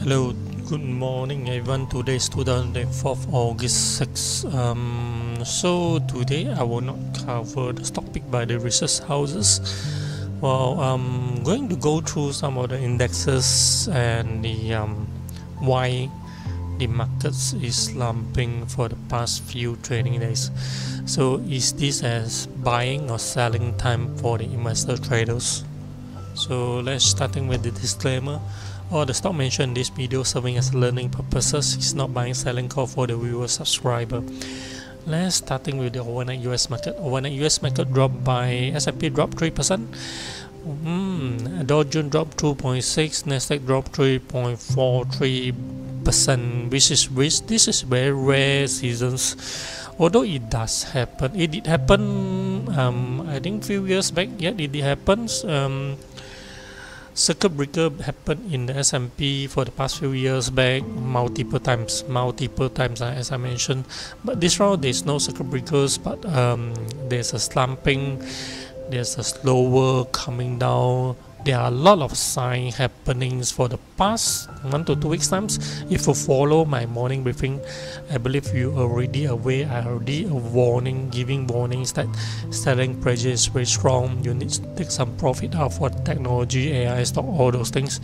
Hello, good morning everyone. Today is 2004 August 6. So today I will not cover the stock pick by the research houses. Well, I'm going to go through some of the indexes and the why the markets is slumping for the past few trading days. So is this as buying or selling time for the investor traders? So let's starting with the disclaimer. All the stock mentioned in this video serving as learning purposes. It's not buying selling call for the viewer subscriber. Let's starting with the overnight US market. Overnight US market dropped by S&P dropped 3%. Dow Jones dropped 2.6%. Nasdaq dropped 3.43%. This is very rare seasons. Although it does happen, it did happen. I think few years back. Yeah, it did happen. Circuit breaker happened in the S&P for the past few years back multiple times as I mentioned, but this round there's no circuit breakers, but there's a slumping, there's a slower coming down. There are a lot of signs happenings for the past 1 to 2 weeks times. If you follow my morning briefing, I believe you already aware. I already giving warnings that selling pressure is very strong. You need to take some profit out for technology, AI stock, all those things.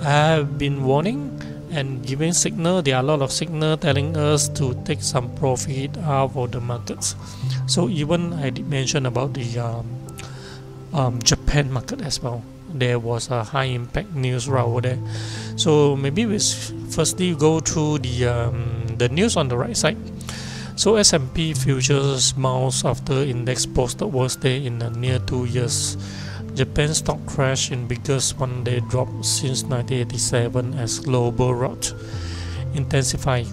I have been warning and giving signal. There are a lot of signal telling us to take some profit out of the markets. So even I did mention about the Japan market as well. There was a high impact news over there. So maybe we firstly go through the news on the right side. So S&P futures bounced after index posted worst day in the near 2 years. Japan stock crashed in biggest one-day drop since 1987 as global rout intensified.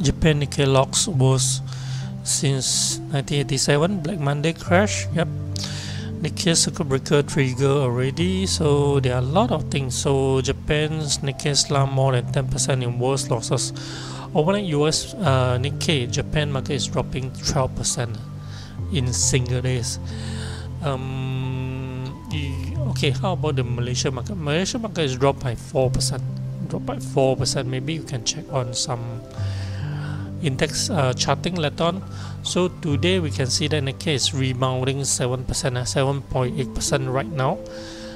Japan Nikkei locks was since 1987. Black Monday crash. Yep. Nikkei circuit breaker trigger already, so there are a lot of things. So Japan's Nikkei slump more than 10% in worst losses. Overnight US Nikkei Japan market is dropping 12% in single days. Okay, how about the Malaysia market? Malaysia market is dropped by 4%. Maybe you can check on some index charting later on. So today we can see that Nikkei is rebounding 7%, 7.8% right now.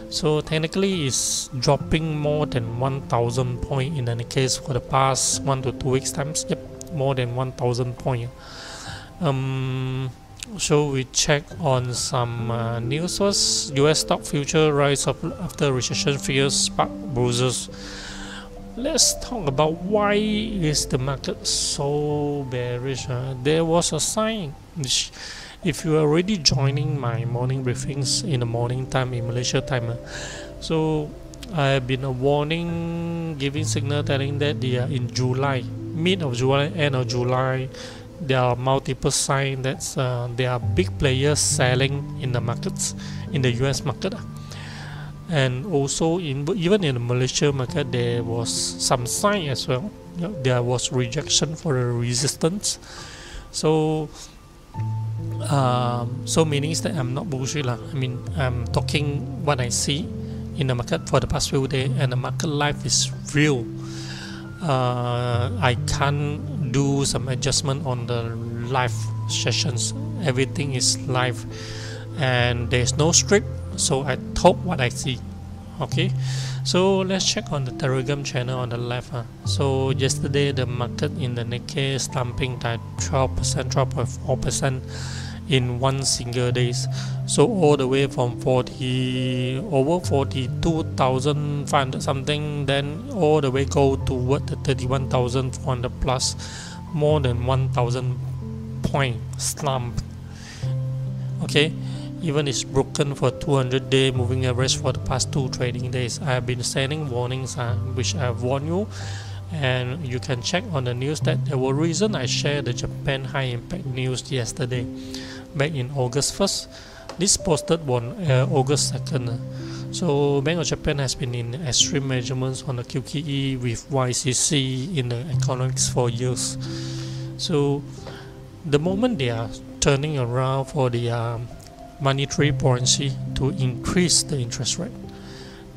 So technically it's dropping more than 1,000 points in the Nikkei for the past 1 to 2 weeks times. Yep, more than 1,000 points. So we check on some news source. US stock future rise after recession fears spark bruises. Let's talk about why is the market so bearish. There was a sign. If you are already joining my morning briefings in the morning time in Malaysia time, so I have been a warning, giving signal telling that they are in July, mid of July, end of July. There are multiple signs that there are big players selling in the markets, in the US market. And also even in the Malaysia market there was some sign as well. There was rejection for the resistance. So meaning that I'm not bullshit lah. I mean I'm talking what I see in the market for the past few days, and the market life is real. I can't do some adjustment on the live sessions. Everything is live and there's no script. So I talk what I see. Okay, so let's check on the Telegram channel on the left. So yesterday the market in the Nikkei slumping by 12%, 12.4% in one single days. So all the way from over 42,500 something, then all the way go toward the 31,400 plus, more than 1,000 point slump. Okay. Even it's broken for 200-day moving average for the past 2 trading days. I have been sending warnings which I have warned you, and you can check on the news that there was reason I shared the Japan high impact news yesterday back in August 1st. This posted on August 2nd. So Bank of Japan has been in extreme measurements on the QQE with YCC in the economics for years. So the moment they are turning around for the monetary policy to increase the interest rate,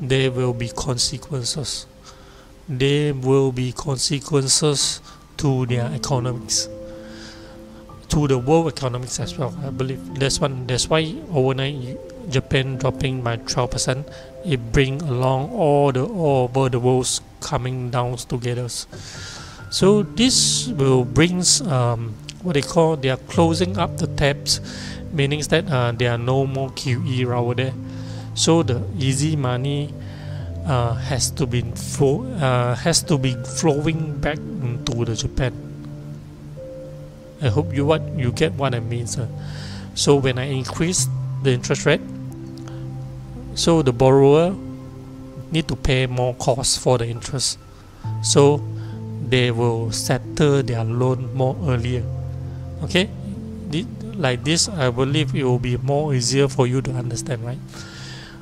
there will be consequences. there will be consequences to their economics, to the world economics as well. I believe that's why overnight Japan dropping by 12%. It bring along all over the world coming down together. So this will brings what they call, they are closing up the taps, meaning that there are no more QE over there. So the easy money has to be flowing back into the Japan. I hope you get what I mean, sir. So when I increase the interest rate, so the borrower need to pay more cost for the interest, so they will settle their loan more earlier. Okay, like this, I believe it will be more easier for you to understand, right?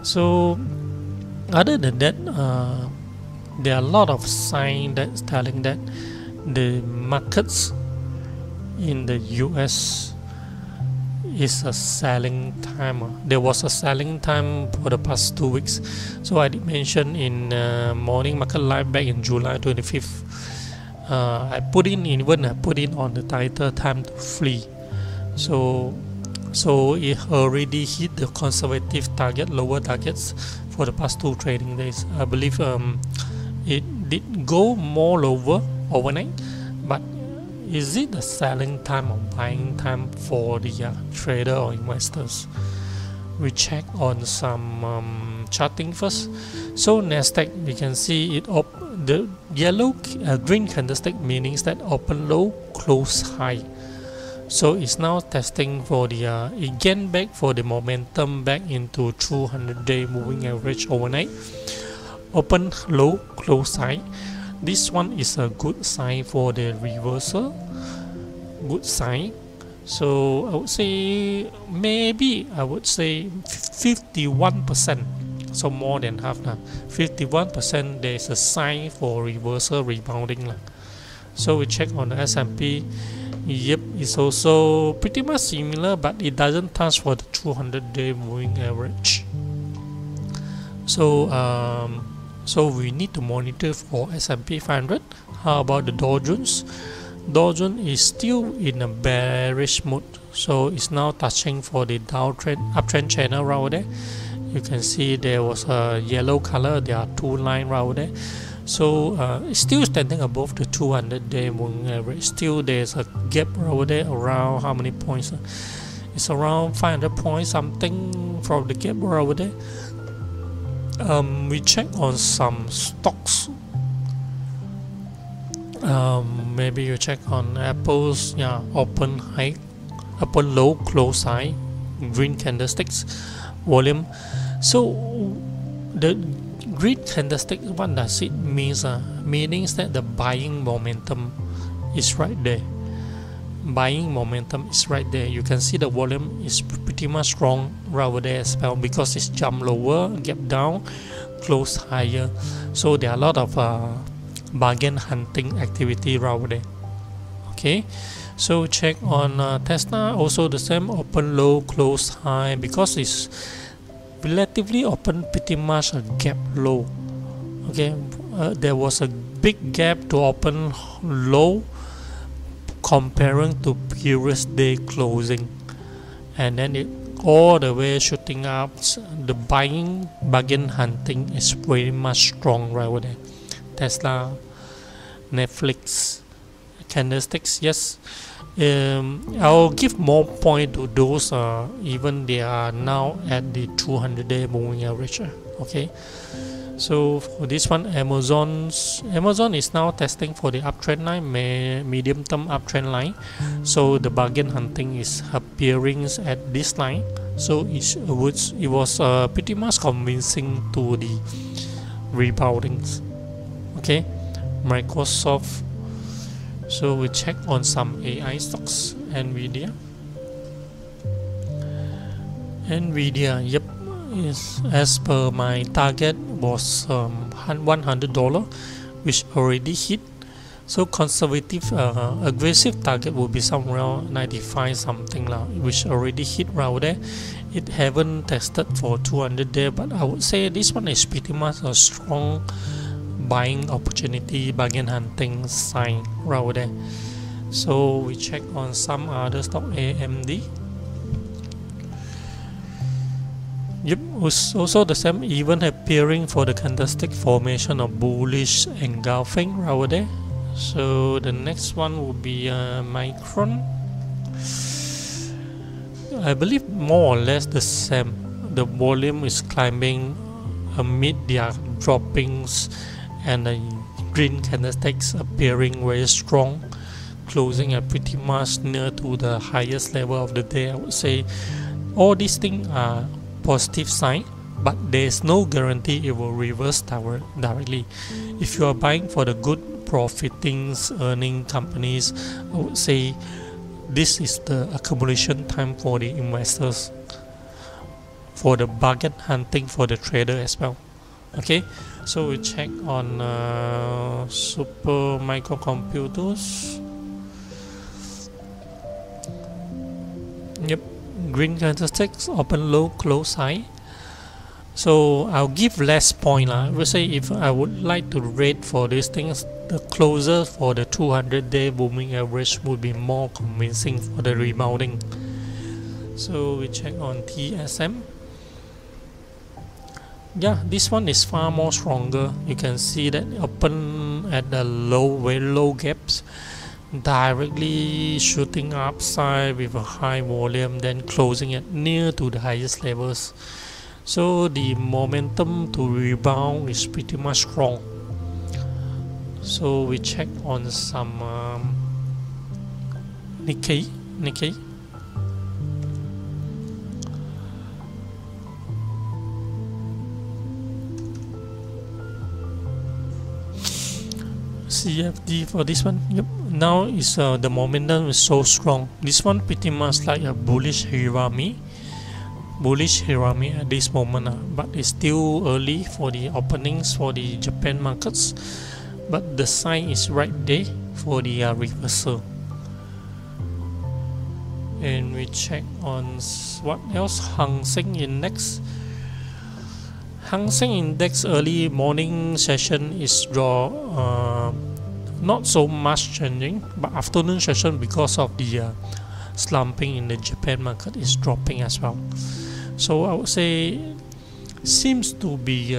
So other than that, there are a lot of signs that's telling that the markets in the US is a selling time. There was a selling time for the past 2 weeks. So I did mention in morning market live back in July 25th. I put in on the title time to flee. So it already hit the conservative target, lower targets for the past 2 trading days. I believe it did go more lower overnight, but is it the selling time or buying time for the trader or investors? We check on some charting first. So Nasdaq, we can see it the yellow green candlestick, meaning that open low, close high. So it's now testing for the again back for the momentum back into 200-day moving average overnight. Open low, close high. This one is a good sign for the reversal. Good sign. So I would say maybe 51%. So more than half now. 51% there is a sign for reversal rebounding. So we check on the S&P. Yep, it's also pretty much similar, but it doesn't touch for the 200-day moving average. So so we need to monitor for S&P 500. How about the Dow Jones? Dow Jones is still in a bearish mood, so it's now touching for the uptrend channel right there. You can see there was a yellow color. There are 2 lines right there. So it's still standing above the 200-day moving average. Still there's a gap over there around how many points? It's around 500 points something from the gap over there. We check on some stocks. Maybe you check on Apple's open high, open low, close high, green candlesticks, volume. So the green candlestick, what does it mean? Meaning that the buying momentum is right there. Buying momentum is right there. You can see the volume is pretty much strong right over there as well, because it's jump lower, gap down, close higher. So there are a lot of bargain hunting activity right over there. Okay, so check on Tesla, also the same, open low, close high, because it's relatively open pretty much a gap low. Okay, there was a big gap to open low comparing to previous day closing, and then it all the way shooting up. The bargain hunting is very much strong right over there. Tesla, Netflix, candlesticks, yes. I'll give more point to those even they are now at the 200-day moving average. Okay, so for this one, Amazon is now testing for the uptrend line, medium term uptrend line. So the bargain hunting is appearing at this line. So it was pretty much convincing to the reboundings. Okay, Microsoft. So we check on some AI stocks. Nvidia, yep, is as per my target was $100, which already hit. So conservative, aggressive target will be somewhere around 95 something lah, which already hit right there. It haven't tested for 200 there, but I would say this one is pretty much a strong buying opportunity, bargain hunting sign right over there. So we check on some other stock. AMD. Yep, also the same, even appearing for the candlestick formation of bullish engulfing right over there. So the next one will be Micron. I believe more or less the same. The volume is climbing amid their droppings, and the green candlesticks appearing very strong, closing at pretty much near to the highest level of the day. I would say all these things are positive sign, but there's no guarantee it will reverse directly. If you are buying for the good profiting earning companies, I would say this is the accumulation time for the investors, for the bargain hunting for the trader as well. Okay, so we check on super microcomputers. Yep, green candlesticks, open low, close high. So I'll give less point lah. I would say if I would like to rate for these things, the closer for the 200-day moving average would be more convincing for the rebounding. So we check on TSM. Yeah, this one is far more stronger. You can see that open at the low, very low gaps, directly shooting upside with a high volume, then closing it near to the highest levels. So the momentum to rebound is pretty much strong. So we check on some Nikkei. CFD for this one. Yep. Now is the momentum is so strong. This one pretty much like a bullish hirami at this moment, but it's still early for the openings for the Japan markets, but the sign is right there for the reversal. And we check on what else. Hang Seng Index. Hang Seng Index early morning session is not so much changing, but afternoon session, because of the slumping in the Japan market, is dropping as well. So I would say seems to be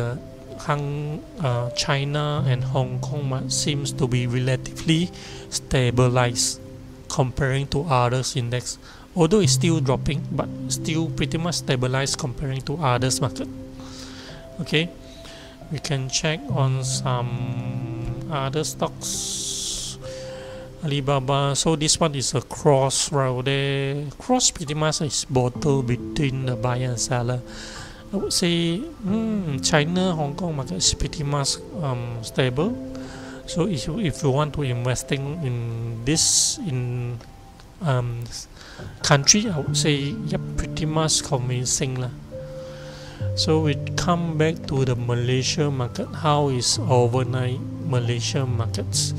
China and Hong Kong seems to be relatively stabilized comparing to others index, although it's still dropping, but still pretty much stabilized comparing to others market. Okay, we can check on some other stocks. Alibaba. So this one is a cross right there. Cross pretty much is bottle between the buyer and seller. I would say China, Hong Kong market is pretty much stable. So if you want to investing in this country, I would say yep, pretty much convincing lah. So we come back to the Malaysia market. How is overnight Malaysia markets?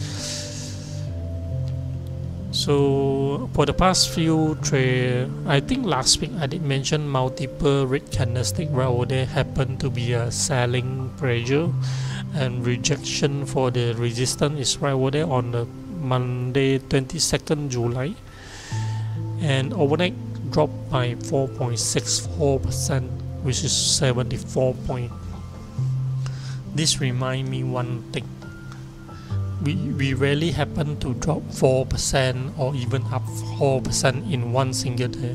So for the past few trade, I think last week I did mention multiple red candlestick right over there happened to be a selling pressure, and rejection for the resistance is right over there on the Monday 22nd July, and overnight dropped by 4.64%, which is 74 point. This remind me one thing. We rarely happen to drop 4% or even up 4% in one single day.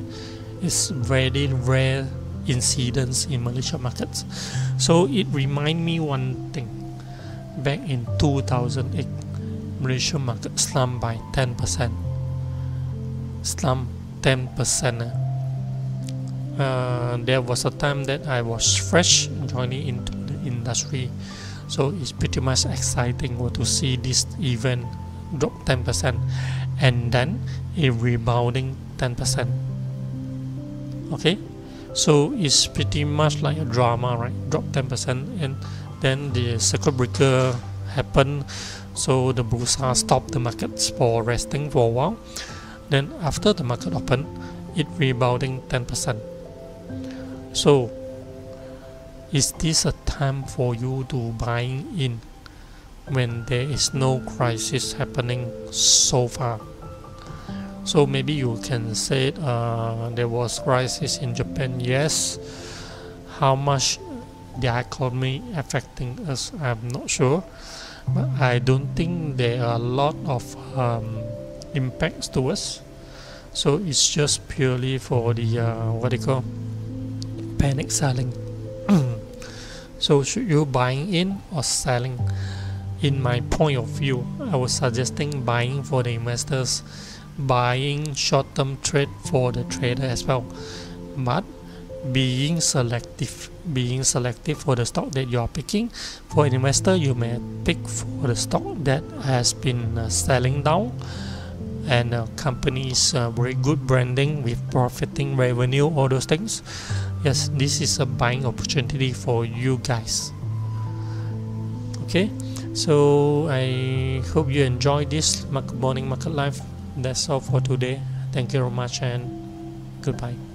It's very rare incidents in Malaysia markets. So it remind me one thing. Back in 2008, Malaysia market slumped by 10%. Slumped 10%. There was a time that I was fresh joining into the industry. So it's pretty much exciting to see this event drop 10% and then a rebounding 10%. Okay, so it's pretty much like a drama, right? Drop 10% and then the circuit breaker happened, so the Bursa stopped the markets for resting for a while. Then after the market opened, it rebounding 10%. So is this a time for you to buying in? when there is no crisis happening so far. So maybe you can say there was crisis in Japan. Yes, how much the economy affecting us, I'm not sure, but I don't think there are a lot of impacts to us. So it's just purely for the what they call panic selling. So should you buying in or selling? In my point of view, I was suggesting buying for the investors, buying short-term trade for the trader as well, but being selective for the stock that you are picking. For an investor, you may pick for the stock that has been selling down, and companies very good branding with profiting revenue, all those things. Yes, this is a buying opportunity for you guys. Okay, so I hope you enjoyed this morning market live. That's all for today. Thank you very much and goodbye.